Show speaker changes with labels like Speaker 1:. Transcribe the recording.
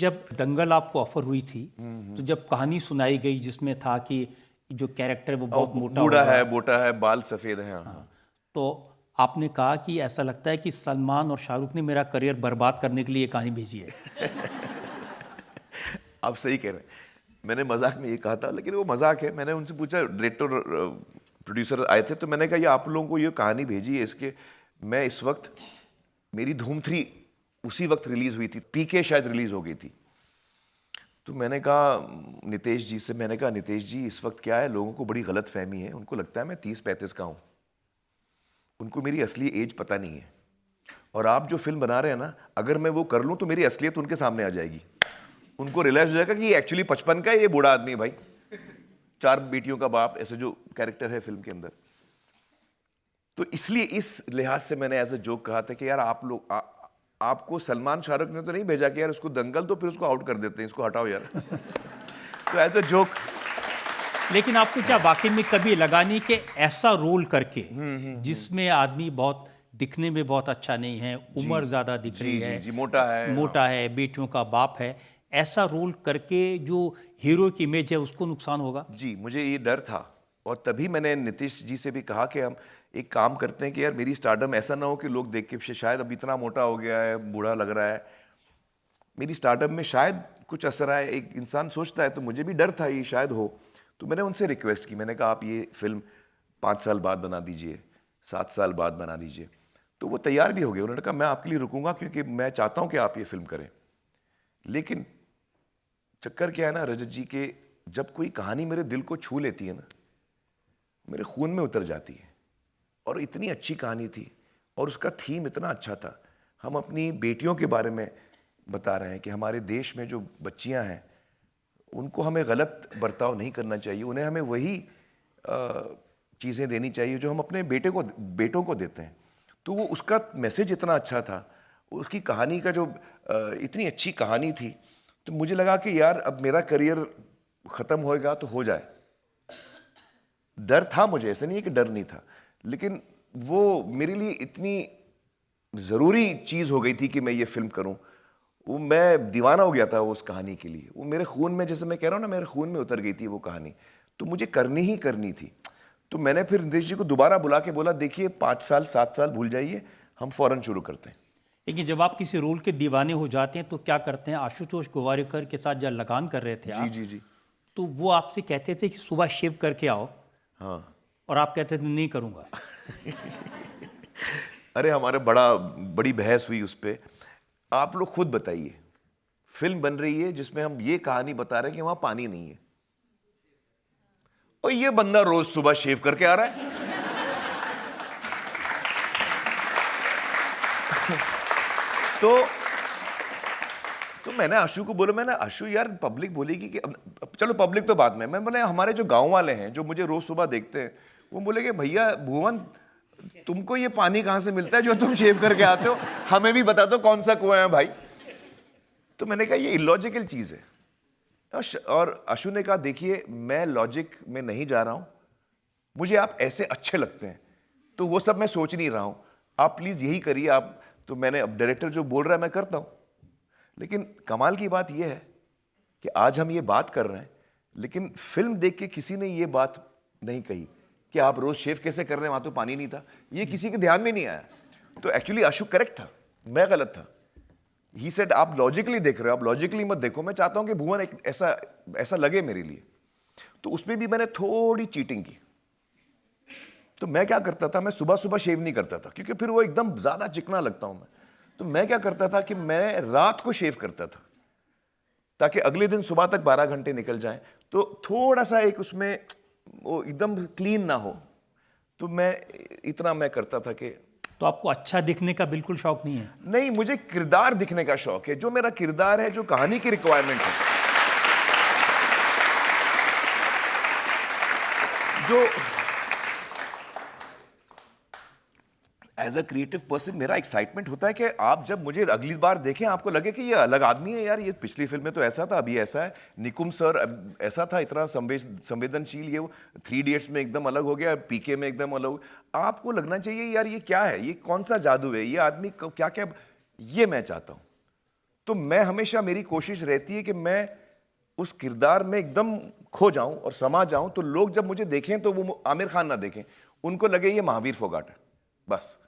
Speaker 1: जब दंगल आपको ऑफर हुई थी तो जब कहानी सुनाई गई जिसमें था कि जो कैरेक्टर वो बहुत मोटा
Speaker 2: बूढ़ा
Speaker 1: होगा,
Speaker 2: है, मोटा है, बाल सफेद हैं। हाँ।
Speaker 1: तो आपने कहा कि ऐसा लगता है कि सलमान और शाहरुख ने मेरा करियर बर्बाद करने के लिए ये कहानी भेजी है।
Speaker 2: आप सही कह रहे हैं। मैंने मजाक में ये कहा था, लेकिन वो मजाक है। मैंने उनसे पूछा, डायरेक्टर प्रोड्यूसर आए थे, तो मैंने कहा ये आप लोगों को ये कहानी भेजी है इसके, मैं इस वक्त मेरी धूम 3 उसी वक्त रिलीज हुई थी, पीके शायद रिलीज हो गई थी। तो मैंने कहा नितेश जी से, मैंने कहा नितेश जी इस वक्त क्या है, लोगों को बड़ी गलत फहमी है, उनको लगता है मैं 30-35 का हूँ, उनको मेरी असली एज पता नहीं है। और आप जो फिल्म बना रहे हैं ना, अगर मैं वो कर लूँ तो मेरी असलियत उनके सामने आ जाएगी, उनको रियलाइज हो जाएगा कि ये एक्चुअली 55 का है, ये बूढ़ा आदमी है भाई, 4 बेटियों का बाप, ऐसे जो कैरेक्टर है फिल्म के अंदर। तो इसलिए इस लिहाज से मैंने एज अ जोक कहा था कि यार आप लोग आपको सलमान शाहरुख ने तो नहीं भेजा कि यार उसको दंगल तो फिर उसको आउट कर देते हैं, इसको हटाओ यार। तो एज अ जोक।
Speaker 1: लेकिन आपको क्या वाकई में कभी लगा नहीं कि ऐसा रोल करके जिसमें आदमी बहुत दिखने में बहुत अच्छा नहीं है, उम्र ज्यादा दिख रही है,
Speaker 2: जी, मोटा है,
Speaker 1: बेटियों का बाप है, ऐसा रोल करके जो हीरो की इमेज है उसको नुकसान होगा?
Speaker 2: जी, मुझे ये डर था। और तभी मैंने नीतीश जी से भी कहा कि हम एक काम करते हैं कि यार मेरी स्टारडम ऐसा ना हो कि लोग देख के शायद अब इतना मोटा हो गया है, बूढ़ा लग रहा है, मेरी स्टारडम में शायद कुछ असर आए। एक इंसान सोचता है, तो मुझे भी डर था ये शायद हो। तो मैंने उनसे रिक्वेस्ट की, मैंने कहा आप ये फिल्म 5 साल बाद बना दीजिए, 7 साल बाद बना दीजिए। तो वो तैयार भी हो गए, उन्होंने कहा मैं आपके लिए रुकूंगा क्योंकि मैं चाहता हूं कि आप ये फिल्म करें। लेकिन चक्कर क्या है ना रजत जी के, जब कोई कहानी मेरे दिल को छू लेती है ना, मेरे खून में उतर जाती है। और इतनी अच्छी कहानी थी और उसका थीम इतना अच्छा था। हम अपनी बेटियों के बारे में बता रहे हैं कि हमारे देश में जो बच्चियां हैं उनको हमें गलत बर्ताव नहीं करना चाहिए, उन्हें हमें वही चीज़ें देनी चाहिए जो हम अपने बेटों को देते हैं। तो वो उसका मैसेज इतना अच्छा था, उसकी कहानी का जो इतनी अच्छी कहानी थी। तो मुझे लगा कि यार अब मेरा करियर ख़त्म होएगा तो हो जाए। डर था मुझे, ऐसे नहीं है कि डर नहीं था, लेकिन वो मेरे लिए इतनी ज़रूरी चीज़ हो गई थी कि मैं ये फिल्म करूं। वो मैं दीवाना हो गया था उस कहानी के लिए, वो मेरे खून में, जैसे मैं कह रहा हूँ ना, मेरे खून में उतर गई थी वो कहानी। तो मुझे करनी ही करनी थी। तो मैंने फिर नितेश जी को दोबारा बुला के बोला देखिए 5 साल 7 साल भूल जाइए, हम फौरन शुरू करते हैं।
Speaker 1: लेकिन जब आप किसी रोल के दीवाने हो जाते हैं तो क्या करते हैं? आशुतोष गोवारिकर के साथ जब लगान कर रहे थे
Speaker 2: जी
Speaker 1: आप,
Speaker 2: जी जी।
Speaker 1: तो वो आपसे कहते थे कि सुबह शेव करके आओ,
Speaker 2: हाँ।
Speaker 1: और आप कहते थे नहीं करूंगा।
Speaker 2: अरे हमारे बड़ी बहस हुई उस पर। आप लोग खुद बताइए, फिल्म बन रही है जिसमें हम ये कहानी बता रहे हैं कि वहां पानी नहीं है, और ये बंदा रोज सुबह शेव करके आ रहा है। तो मैंने आशु को बोला, मैंने आशु यार पब्लिक बोलेगी कि अब चलो पब्लिक तो बाद में, मैं बोले हमारे जो गांव वाले हैं जो मुझे रोज सुबह देखते हैं, वो बोले कि भैया भुवन तुमको ये पानी कहां से मिलता है जो तुम शेव करके आते हो, हमें भी बता दो कौन सा कुआं है भाई। तो मैंने कहा ये इलॉजिकल चीज है। और आशु ने कहा देखिए मैं लॉजिक में नहीं जा रहा हूं, मुझे आप ऐसे अच्छे लगते हैं, तो वो सब मैं सोच नहीं रहा हूं, आप प्लीज यही करिए आप। तो मैंने, अब डायरेक्टर जो बोल रहा है मैं करता हूं। लेकिन कमाल की बात यह है कि आज हम ये बात कर रहे हैं, लेकिन फिल्म देख के किसी ने ये बात नहीं कही कि आप रोज शेव कैसे कर रहे हैं, वहां तो पानी नहीं था। ये किसी के ध्यान में नहीं आया। तो एक्चुअली आशु करेक्ट था, मैं गलत था। ही सेड आप लॉजिकली देख रहे हो, आप लॉजिकली मत देखो, मैं चाहता हूं कि भुवन एक ऐसा लगे मेरे लिए। तो उसमें भी मैंने थोड़ी चीटिंग की। तो मैं क्या करता था, मैं सुबह सुबह शेव नहीं करता था क्योंकि फिर वो एकदम ज्यादा चिकना लगता हूं मैं। तो मैं क्या करता था कि मैं रात को शेव करता था ताकि अगले दिन सुबह तक 12 घंटे निकल जाएं, तो थोड़ा सा एक उसमें वो एकदम क्लीन ना हो। तो इतना मैं करता था कि,
Speaker 1: तो आपको अच्छा दिखने का बिल्कुल शौक नहीं है?
Speaker 2: नहीं, मुझे किरदार दिखने का शौक है, जो मेरा किरदार है, जो कहानी की रिक्वायरमेंट है, जो एज अ क्रिएटिव पर्सन मेरा एक्साइटमेंट होता है कि आप जब मुझे अगली बार देखें आपको लगे कि ये अलग आदमी है यार, ये पिछली फिल्म में तो ऐसा था, अभी ऐसा है। निकुम सर ऐसा था, इतना संवेदनशील, ये 3 इडियट्स में एकदम अलग हो गया, पीके में एकदम अलग हो। आपको लगना चाहिए यार ये क्या है, ये कौन सा जादू है, ये आदमी क्या क्या, ये मैं चाहता हूं। तो मैं हमेशा, मेरी कोशिश रहती है कि मैं उस किरदार में एकदम खो जाऊं और समा जाऊं, तो लोग जब मुझे देखें तो वो आमिर खान ना देखें, उनको लगे ये महावीर फोगाट है, बस।